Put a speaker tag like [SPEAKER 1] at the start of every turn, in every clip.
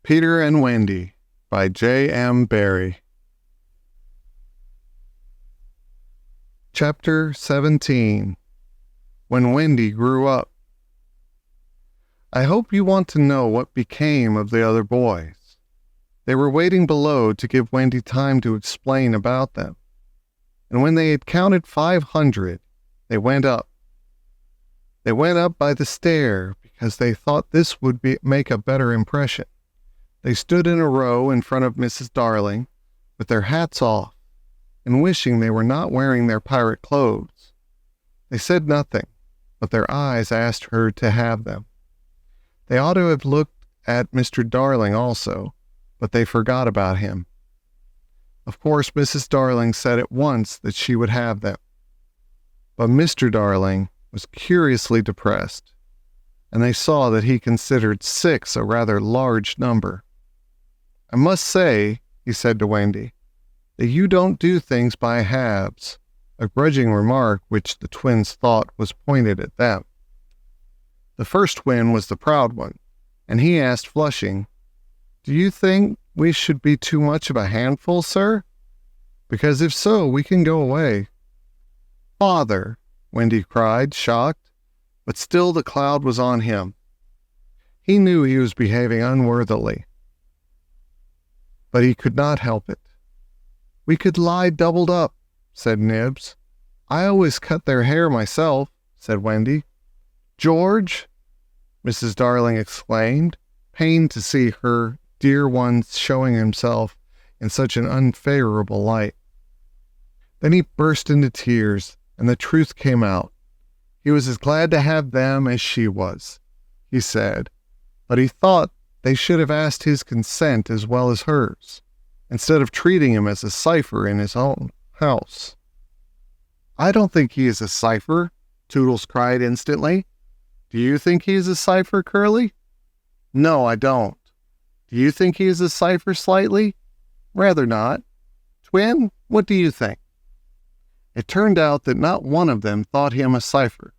[SPEAKER 1] Peter and Wendy by J.M. Barrie. Chapter 17. When Wendy Grew Up. I hope you want to know what became of the other boys. They were waiting below to give Wendy time to explain about them. And when they had counted 500, they went up. They went up by the stair because they thought this would make a better impression. They stood in a row in front of Mrs. Darling, with their hats off, and wishing they were not wearing their pirate clothes. They said nothing, but their eyes asked her to have them. They ought to have looked at Mr. Darling also, but they forgot about him. Of course, Mrs. Darling said at once that she would have them. But Mr. Darling was curiously depressed, and they saw that he considered 6 a rather large number. I must say, he said to Wendy, that you don't do things by halves, a grudging remark which the twins thought was pointed at them. The first twin was the proud one, and he asked, flushing, "Do you think we should be too much of a handful, sir? Because if so, we can go away." "Father," Wendy cried, shocked, but still the cloud was on him. He knew he was behaving unworthily, but he could not help it. "We could lie doubled up," said Nibs. "I always cut their hair myself," said Wendy. "George," Mrs. Darling exclaimed, pained to see her dear one showing himself in such an unfavorable light. Then he burst into tears, and the truth came out. He was as glad to have them as she was, he said, but he thought they should have asked his consent as well as hers, instead of treating him as a cipher in his own house. "I don't think he is a cipher," Toodles cried instantly. "Do you think he is a cipher, Curly?" "No, I don't." "Do you think he is a cipher, Slightly?" "Rather not." "Twin, what do you think?" It turned out that not one of them thought him a cipher,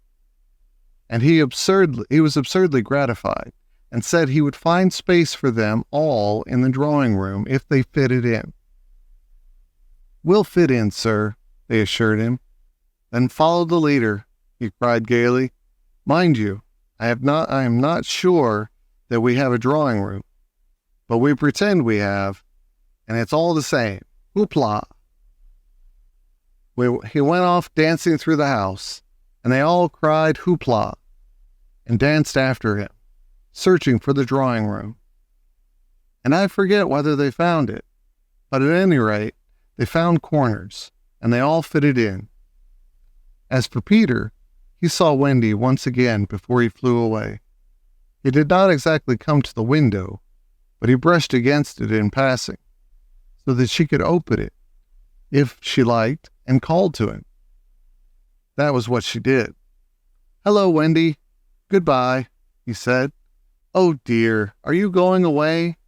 [SPEAKER 1] and he was absurdly gratified, and said he would find space for them all in the drawing room if they fitted in. "We'll fit in, sir," they assured him. "Then follow the leader," he cried gaily. "Mind you, I am not sure that we have a drawing room, but we pretend we have, and it's all the same. Hoopla!" He went off dancing through the house, and they all cried hoopla, and danced after him, searching for the drawing room. And I forget whether they found it, but at any rate, they found corners, and they all fitted in. As for Peter, he saw Wendy once again before he flew away. He did not exactly come to the window, but he brushed against it in passing, so that she could open it, if she liked, and called to him. That was what she did. "Hello, Wendy. Goodbye," he said. "Oh, dear, are you going away?"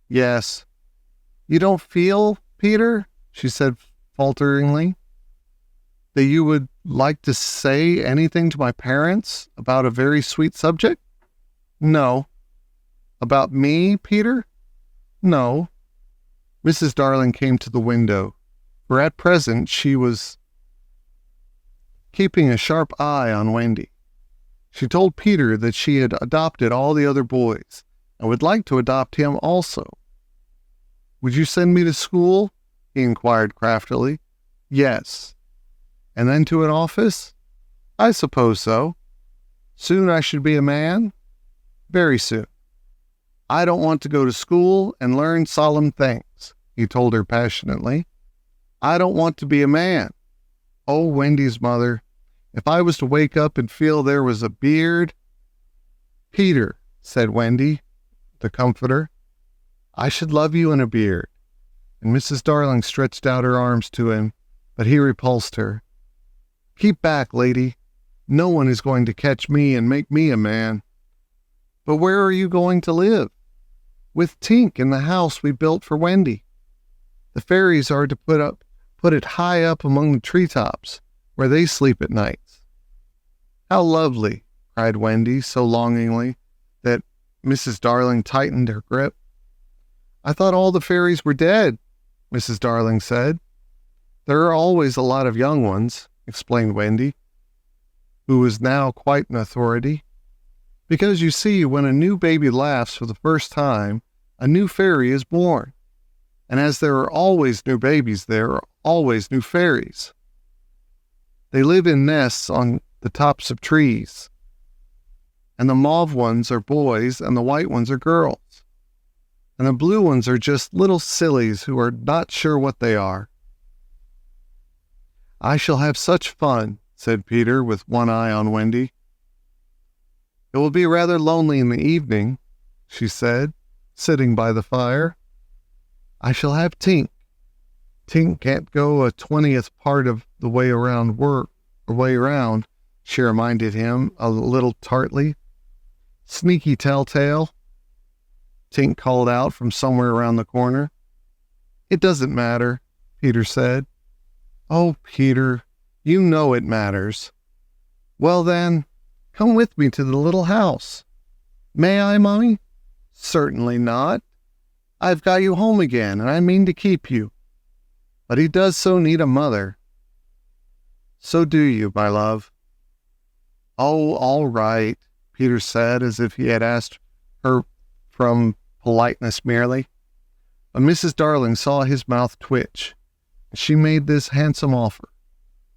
[SPEAKER 1] "Yes." "You don't feel, Peter," she said falteringly, "that you would like to say anything to my parents about a very sweet subject?" "No." "About me, Peter?" "No." Mrs. Darling came to the window, for at present she was keeping a sharp eye on Wendy. She told Peter that she had adopted all the other boys, and would like to adopt him also. "Would you send me to school?" he inquired craftily. "Yes." "And then to an office?" "I suppose so." "Soon I should be a man?" "Very soon." "I don't want to go to school and learn solemn things," he told her passionately. "I don't want to be a man. Oh, Wendy's mother, if I was to wake up and feel there was a beard—" "Peter," said Wendy, the comforter, "I should love you in a beard." And Mrs. Darling stretched out her arms to him, but he repulsed her. "Keep back, lady. No one is going to catch me and make me a man." "But where are you going to live?" "With Tink in the house we built for Wendy. The fairies are to put it high up among the treetops, where they sleep at nights." "How lovely," cried Wendy so longingly that Mrs. Darling tightened her grip. I thought all the fairies were dead, Mrs. Darling said. There are always a lot of young ones, explained Wendy, who was now quite an authority. Because you see, when a new baby laughs for the first time, a new fairy is born. And as there are always new babies, there are always new fairies. They live in nests on the tops of trees. And the mauve ones are boys and the white ones are girls. And the blue ones are just little sillies who are not sure what they are. I shall have such fun, said Peter with one eye on Wendy. It will be rather lonely in the evening, she said, sitting by the fire. I shall have Tink. Tink can't go a 20th part of the way around, she reminded him a little tartly. Sneaky telltale, Tink called out from somewhere around the corner. It doesn't matter, Peter said. Oh, Peter, you know it matters. Well then, come with me to the little house. May I, Mommy? Certainly not. I've got you home again, and I mean to keep you. But he does so need a mother. So do you, my love. Oh, all right, Peter said, as if he had asked her from politeness merely. But Mrs. Darling saw his mouth twitch. She made this handsome offer,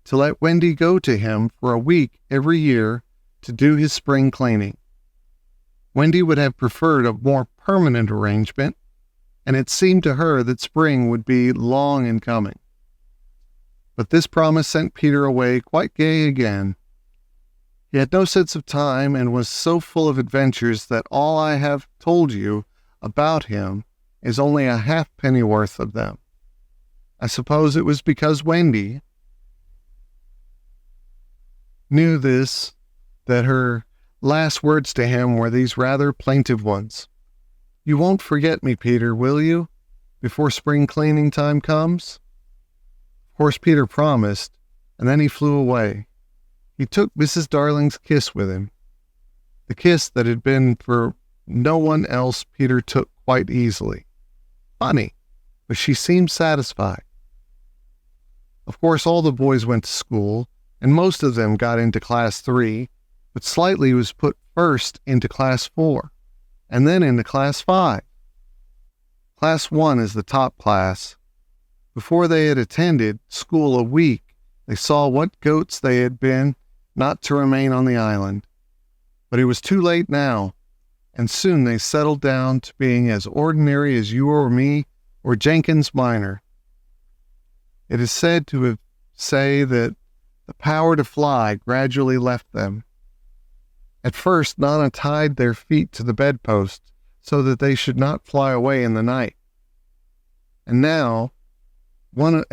[SPEAKER 1] to let Wendy go to him for a week every year to do his spring cleaning. Wendy would have preferred a more permanent arrangement, and it seemed to her that spring would be long in coming. But this promise sent Peter away quite gay again. He had no sense of time and was so full of adventures that all I have told you about him is only a halfpenny worth of them. I suppose it was because Wendy knew this, that her last words to him were these rather plaintive ones. You won't forget me, Peter, will you, before spring cleaning time comes? Of course, Peter promised, and then he flew away. He took Mrs. Darling's kiss with him. The kiss that had been for no one else Peter took quite easily. Funny, but she seemed satisfied. Of course, all the boys went to school, and most of them got into Class 3, but Slightly was put first into Class 4, and then into Class 5. Class 1 is the top class. Before they had attended school a week, they saw what goats they had been not to remain on the island. But it was too late now, and soon they settled down to being as ordinary as you or me or Jenkins Minor. It is said to say that the power to fly gradually left them. At first, Nana tied their feet to the bedpost so that they should not fly away in the night. And now, one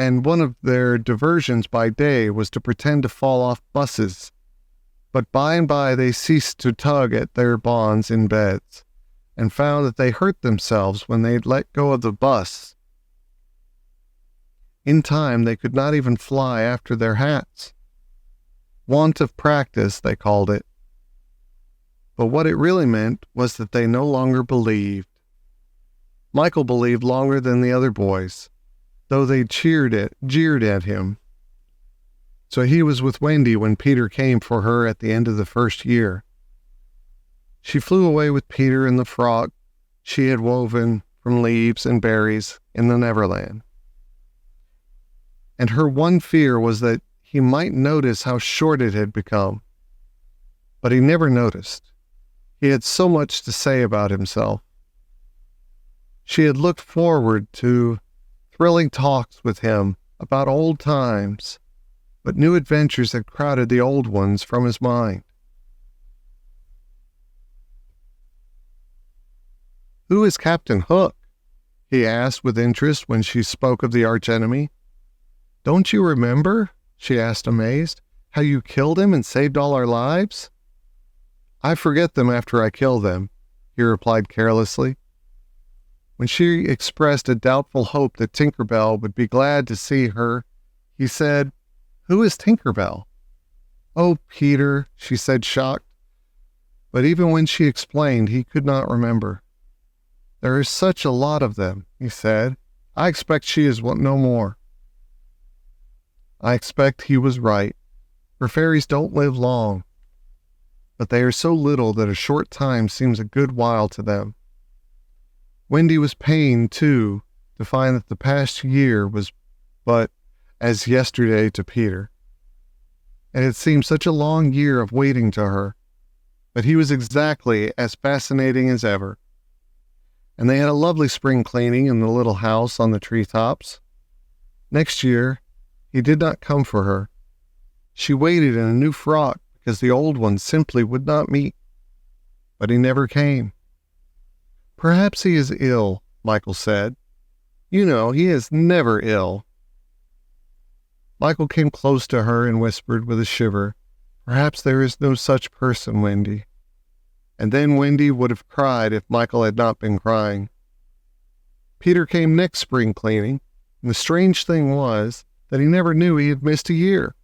[SPEAKER 1] of their diversions by day was to pretend to fall off buses. But by and by they ceased to tug at their bonds in beds, and found that they hurt themselves when they let go of the bus. In time, they could not even fly after their hats. Want of practice, they called it. But what it really meant was that they no longer believed. Michael believed longer than the other boys, though they jeered at him. So he was with Wendy when Peter came for her at the end of the first year. She flew away with Peter in the frock she had woven from leaves and berries in the Neverland. And her one fear was that he might notice how short it had become. But he never noticed. He had so much to say about himself. She had looked forward to thrilling talks with him about old times, but new adventures had crowded the old ones from his mind. Who is Captain Hook? He asked with interest when she spoke of the archenemy. Don't you remember, she asked amazed, how you killed him and saved all our lives? I forget them after I kill them, he replied carelessly. When she expressed a doubtful hope that Tinker Bell would be glad to see her, he said, Who is Tinker Bell? Oh, Peter, she said, shocked. But even when she explained, he could not remember. There is such a lot of them, he said. I expect she is no more. I expect he was right, for fairies don't live long, but they are so little that a short time seems a good while to them. Wendy was pained, too, to find that the past year was but as yesterday to Peter. It had seemed such a long year of waiting to her, but he was exactly as fascinating as ever. And they had a lovely spring cleaning in the little house on the treetops. Next year, he did not come for her. She waited in a new frock because the old one simply would not meet. But he never came. Perhaps he is ill, Michael said. You know, he is never ill. Michael came close to her and whispered with a shiver, Perhaps there is no such person, Wendy. And then Wendy would have cried if Michael had not been crying. Peter came next spring cleaning, and the strange thing was that he never knew he had missed a year.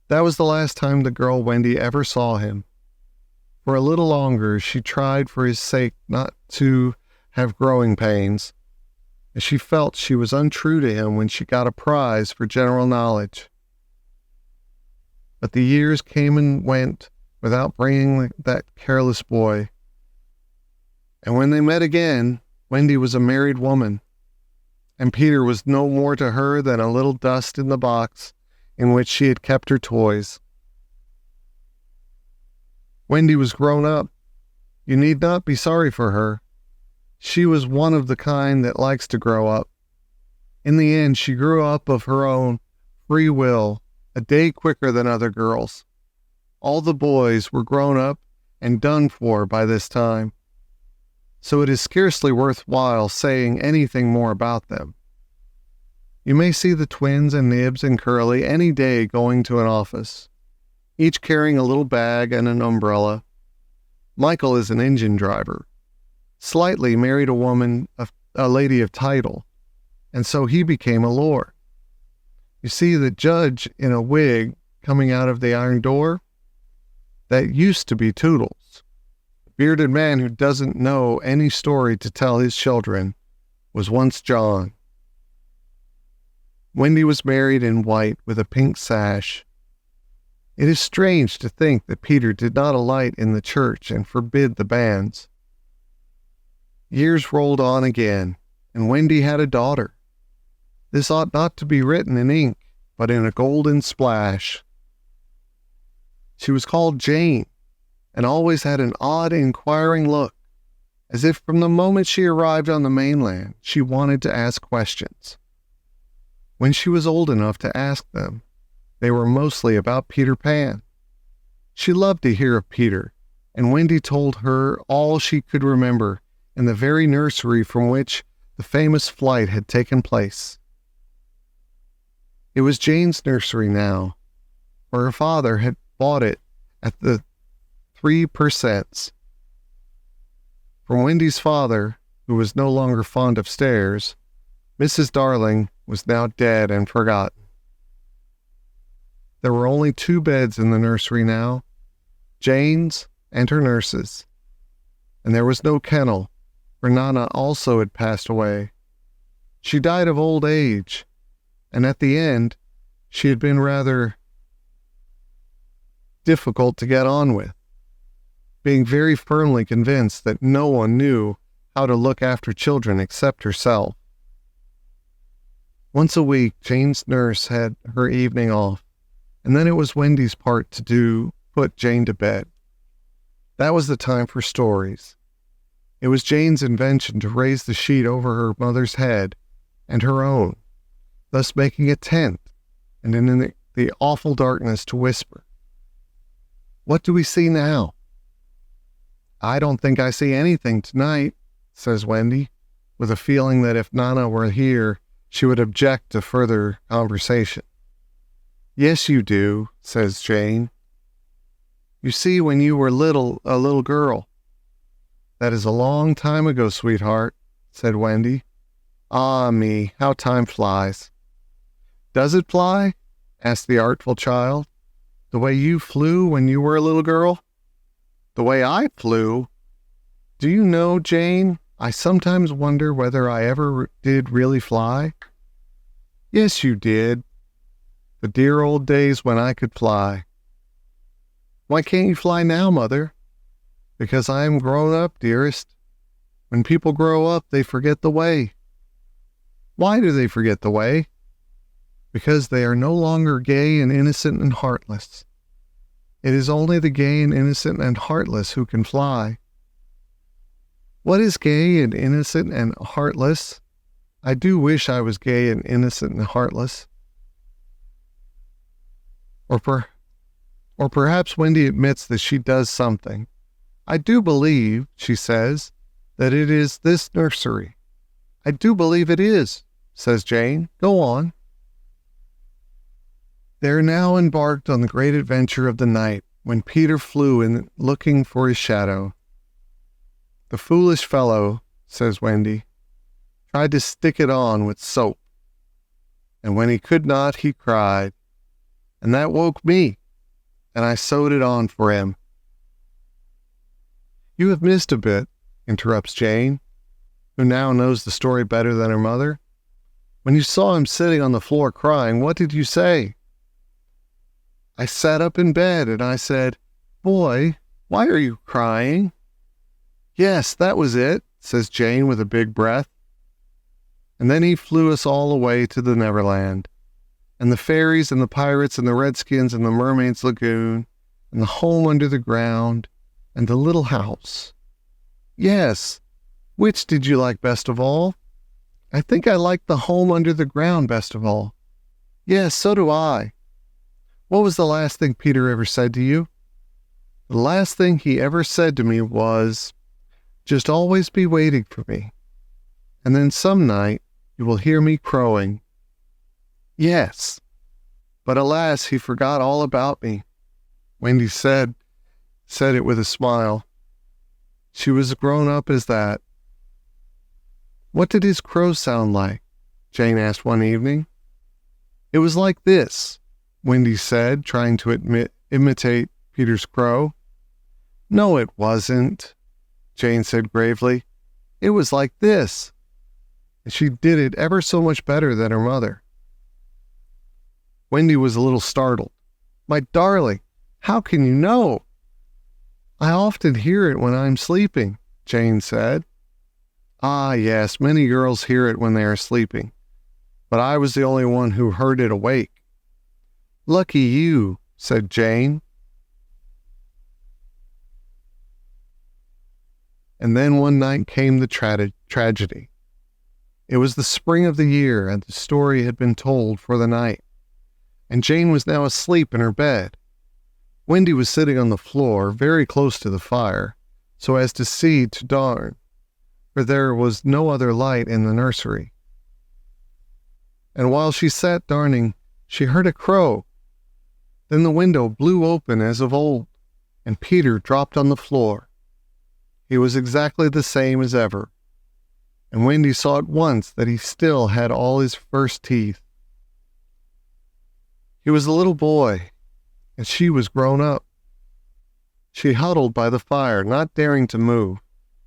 [SPEAKER 1] That was the last time the girl Wendy ever saw him. For a little longer she tried for his sake not to have growing pains, as she felt she was untrue to him when she got a prize for general knowledge. But the years came and went without bringing that careless boy. And when they met again, Wendy was a married woman, and Peter was no more to her than a little dust in the box in which she had kept her toys. Wendy was grown up. You need not be sorry for her. She was one of the kind that likes to grow up. In the end, she grew up of her own free will, a day quicker than other girls. All the boys were grown up and done for by this time, so it is scarcely worthwhile saying anything more about them. You may see the twins and Nibs and Curly any day going to an office, each carrying a little bag and an umbrella. Michael is an engine driver. Slightly married a woman, a lady of title, and so he became a lord. You see the judge in a wig coming out of the iron door? That used to be Toodles. The bearded man who doesn't know any story to tell his children was once John. Wendy was married in white with a pink sash. It is strange to think that Peter did not alight in the church and forbid the banns. Years rolled on again, and Wendy had a daughter. This ought not to be written in ink, but in a golden splash. She was called Jane, and always had an odd, inquiring look, as if from the moment she arrived on the mainland, she wanted to ask questions. When she was old enough to ask them, they were mostly about Peter Pan. She loved to hear of Peter, and Wendy told her all she could remember in the very nursery from which the famous flight had taken place. It was Jane's nursery now, for her father had bought it at the 3%. From Wendy's father, who was no longer fond of stairs, Mrs. Darling was now dead and forgotten. There were only 2 beds in the nursery now, Jane's and her nurse's, and there was no kennel, for Nana also had passed away. She died of old age, and at the end, she had been rather difficult to get on with, being very firmly convinced that no one knew how to look after children except herself. Once a week, Jane's nurse had her evening off, and then it was Wendy's part to put Jane to bed. That was the time for stories. It was Jane's invention to raise the sheet over her mother's head and her own, thus making a tent, and in the awful darkness to whisper. What do we see now? I don't think I see anything tonight, says Wendy, with a feeling that if Nana were here, she would object to further conversation. Yes, you do, says Jane. You see, when you were a little girl. That is a long time ago, sweetheart, said Wendy. Ah me, how time flies. Does it fly? Asked the artful child. The way you flew when you were a little girl? The way I flew? Do you know, Jane, I sometimes wonder whether I ever did really fly. Yes, you did. The dear old days when I could fly. Why can't you fly now, Mother? Because I am grown up, dearest. When people grow up, they forget the way. Why do they forget the way? Because they are no longer gay and innocent and heartless. It is only the gay and innocent and heartless who can fly. What is gay and innocent and heartless? I do wish I was gay and innocent and heartless. Or perhaps Wendy admits that she does something. I do believe, she says, that it is this nursery. I do believe it is, says Jane. Go on. They are now embarked on the great adventure of the night, when Peter flew in looking for his shadow. The foolish fellow, says Wendy, tried to stick it on with soap. And when he could not, he cried. And that woke me, and I sewed it on for him. You have missed a bit, interrupts Jane, who now knows the story better than her mother. When you saw him sitting on the floor crying, what did you say? I sat up in bed and I said, Boy, why are you crying? Yes, that was it, says Jane with a big breath. And then he flew us all away to the Neverland, and the fairies and the pirates and the redskins and the mermaids' lagoon, and the home under the ground, and the little house. Yes, which did you like best of all? I think I liked the home under the ground best of all. Yes, so do I. What was the last thing Peter ever said to you? The last thing he ever said to me was, just always be waiting for me. And then some night you will hear me crowing. Yes, but alas, he forgot all about me. Wendy said it with a smile. She was as grown up as that. What did his crow sound like? Jane asked one evening. It was like this, Wendy said, trying to imitate Peter's crow. No, it wasn't, Jane said gravely. It was like this. And she did it ever so much better than her mother. Wendy was a little startled. My darling, how can you know? I often hear it when I'm sleeping, Jane said. Ah, yes, many girls hear it when they are sleeping, but I was the only one who heard it awake. Lucky you, said Jane. And then one night came the tragedy. It was the spring of the year, and the story had been told for the night, and Jane was now asleep in her bed. Wendy was sitting on the floor, very close to the fire, so as to see to darn, for there was no other light in the nursery. And while she sat darning, she heard a crow. Then the window blew open as of old, and Peter dropped on the floor. He was exactly the same as ever, and Wendy saw at once that he still had all his first teeth. He was a little boy, and she was grown up. She huddled by the fire, not daring to move,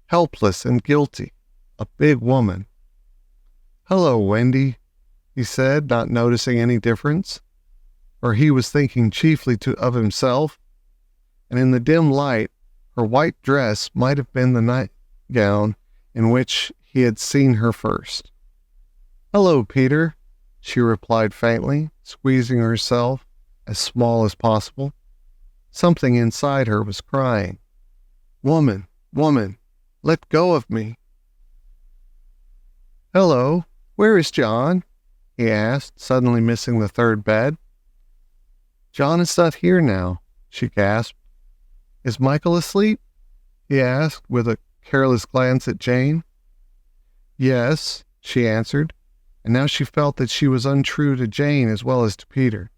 [SPEAKER 1] helpless and guilty, a big woman. Hello, Wendy, he said, not noticing any difference, for he was thinking chiefly of himself, and in the dim light, her white dress might have been the nightgown in which he had seen her first. Hello, Peter, she replied faintly, squeezing herself as small as possible. Something inside her was crying, Woman, woman, let go of me. Hello, where is John? He asked, suddenly missing the third bed. John is not here now, she gasped. Is Michael asleep? He asked with a careless glance at Jane. Yes, she answered, and now she felt that she was untrue to Jane as well as to Peter.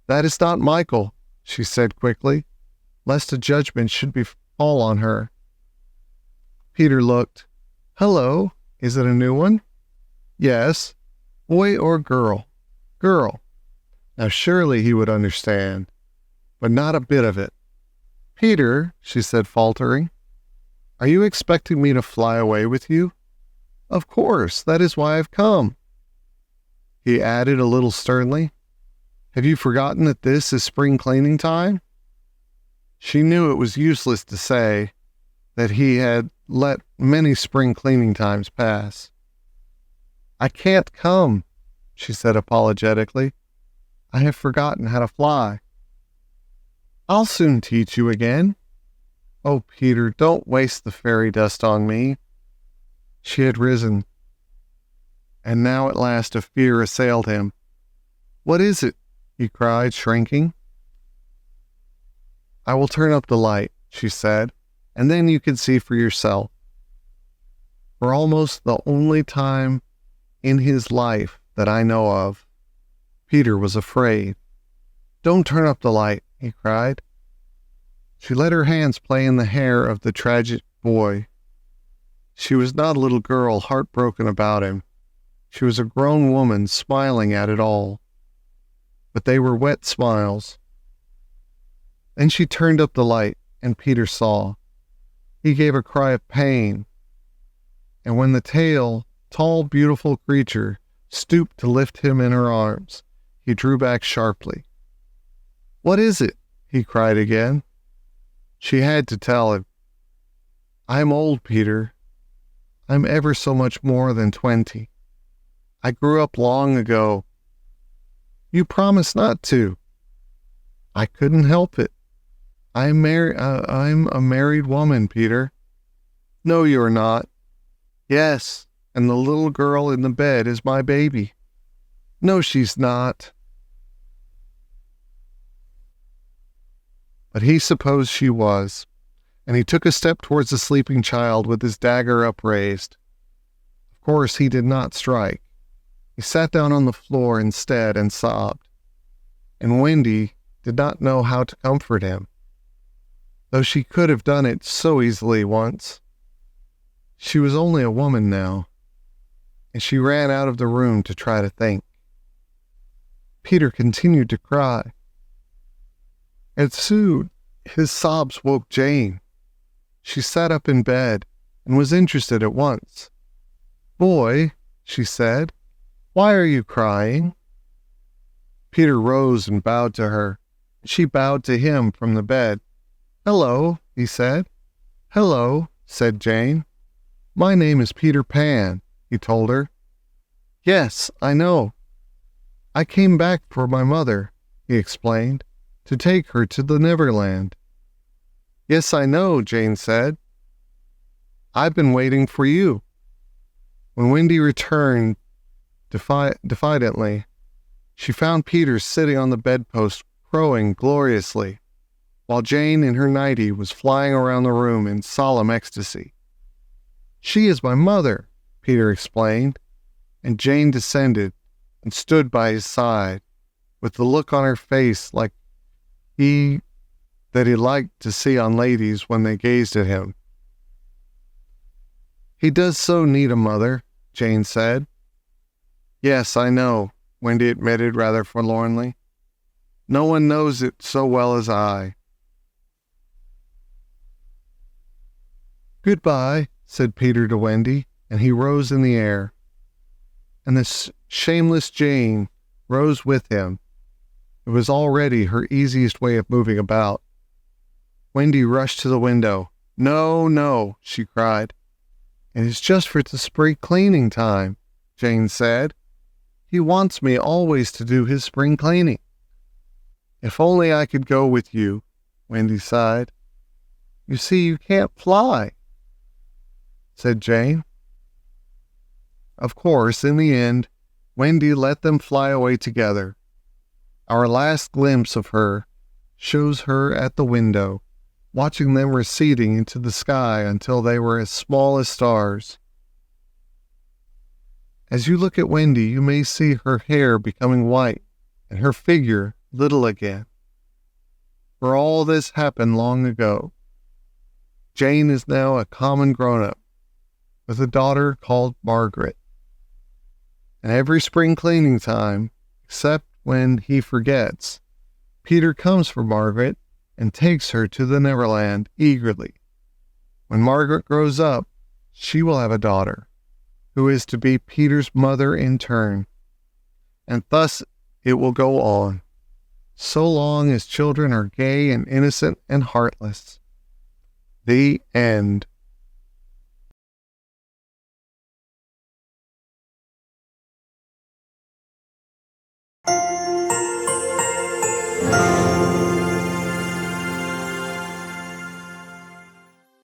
[SPEAKER 1] That is not Michael, she said quickly, lest a judgment should fall on her. Peter looked. Hello, is it a new one? Yes. Boy or girl? Girl. Now surely he would understand, but not a bit of it. Peter, she said faltering. Are you expecting me to fly away with you? Of course, that is why I've come. He added a little sternly, Have you forgotten that this is spring cleaning time? She knew it was useless to say that he had let many spring cleaning times pass. I can't come, she said apologetically. I have forgotten how to fly. I'll soon teach you again. Oh, Peter, don't waste the fairy dust on me. She had risen, and now at last a fear assailed him. What is it? He cried, shrinking. I will turn up the light, she said, and then you can see for yourself. For almost the only time in his life that I know of, Peter was afraid. Don't turn up the light, he cried. She let her hands play in the hair of the tragic boy. She was not a little girl heartbroken about him. She was a grown woman smiling at it all. But they were wet smiles. Then she turned up the light, and Peter saw. He gave a cry of pain. And when the tall, beautiful creature stooped to lift him in her arms, he drew back sharply. What is it? He cried again. She had to tell him. I'm old, Peter. I'm ever so much more than 20. I grew up long ago. You promised not to. I couldn't help it. I'm a married woman, Peter. No, you're not. Yes, and the little girl in the bed is my baby. No, she's not. But he supposed she was, and he took a step towards the sleeping child with his dagger upraised. Of course, he did not strike. He sat down on the floor instead and sobbed, and Wendy did not know how to comfort him, though she could have done it so easily once. She was only a woman now, and she ran out of the room to try to think. Peter continued to cry. And soon his sobs woke Jane. She sat up in bed and was interested at once. Boy, she said, why are you crying? Peter rose and bowed to her. She bowed to him from the bed. Hello, he said. Hello, said Jane. My name is Peter Pan, he told her. Yes, I know. I came back for my mother, he explained, to take her to the Neverland. Yes, I know, Jane said. I've been waiting for you. When Wendy returned diffidently, she found Peter sitting on the bedpost crowing gloriously, while Jane in her nightie was flying around the room in solemn ecstasy. She is my mother, Peter explained, and Jane descended and stood by his side, with the look on her face that he liked to see on ladies when they gazed at him. He does so need a mother, Jane said. Yes, I know, Wendy admitted rather forlornly. No one knows it so well as I. Goodbye, said Peter to Wendy, and he rose in the air. And the shameless Jane rose with him. It was already her easiest way of moving about. Wendy rushed to the window. No, no, she cried. It is just for the spring cleaning time, Jane said. He wants me always to do his spring cleaning. If only I could go with you, Wendy sighed. You see, you can't fly, said Jane. Of course, in the end, Wendy let them fly away together. Our last glimpse of her shows her at the window, watching them receding into the sky until they were as small as stars. As you look at Wendy, you may see her hair becoming white and her figure little again. For all this happened long ago. Jane is now a common grown-up, with a daughter called Margaret. And every spring cleaning time, except when he forgets, Peter comes for Margaret and takes her to the Neverland eagerly, When Margaret grows up, she will have a daughter, who is to be Peter's mother in turn. And thus it will go on, so long as children are gay and innocent and heartless. The end.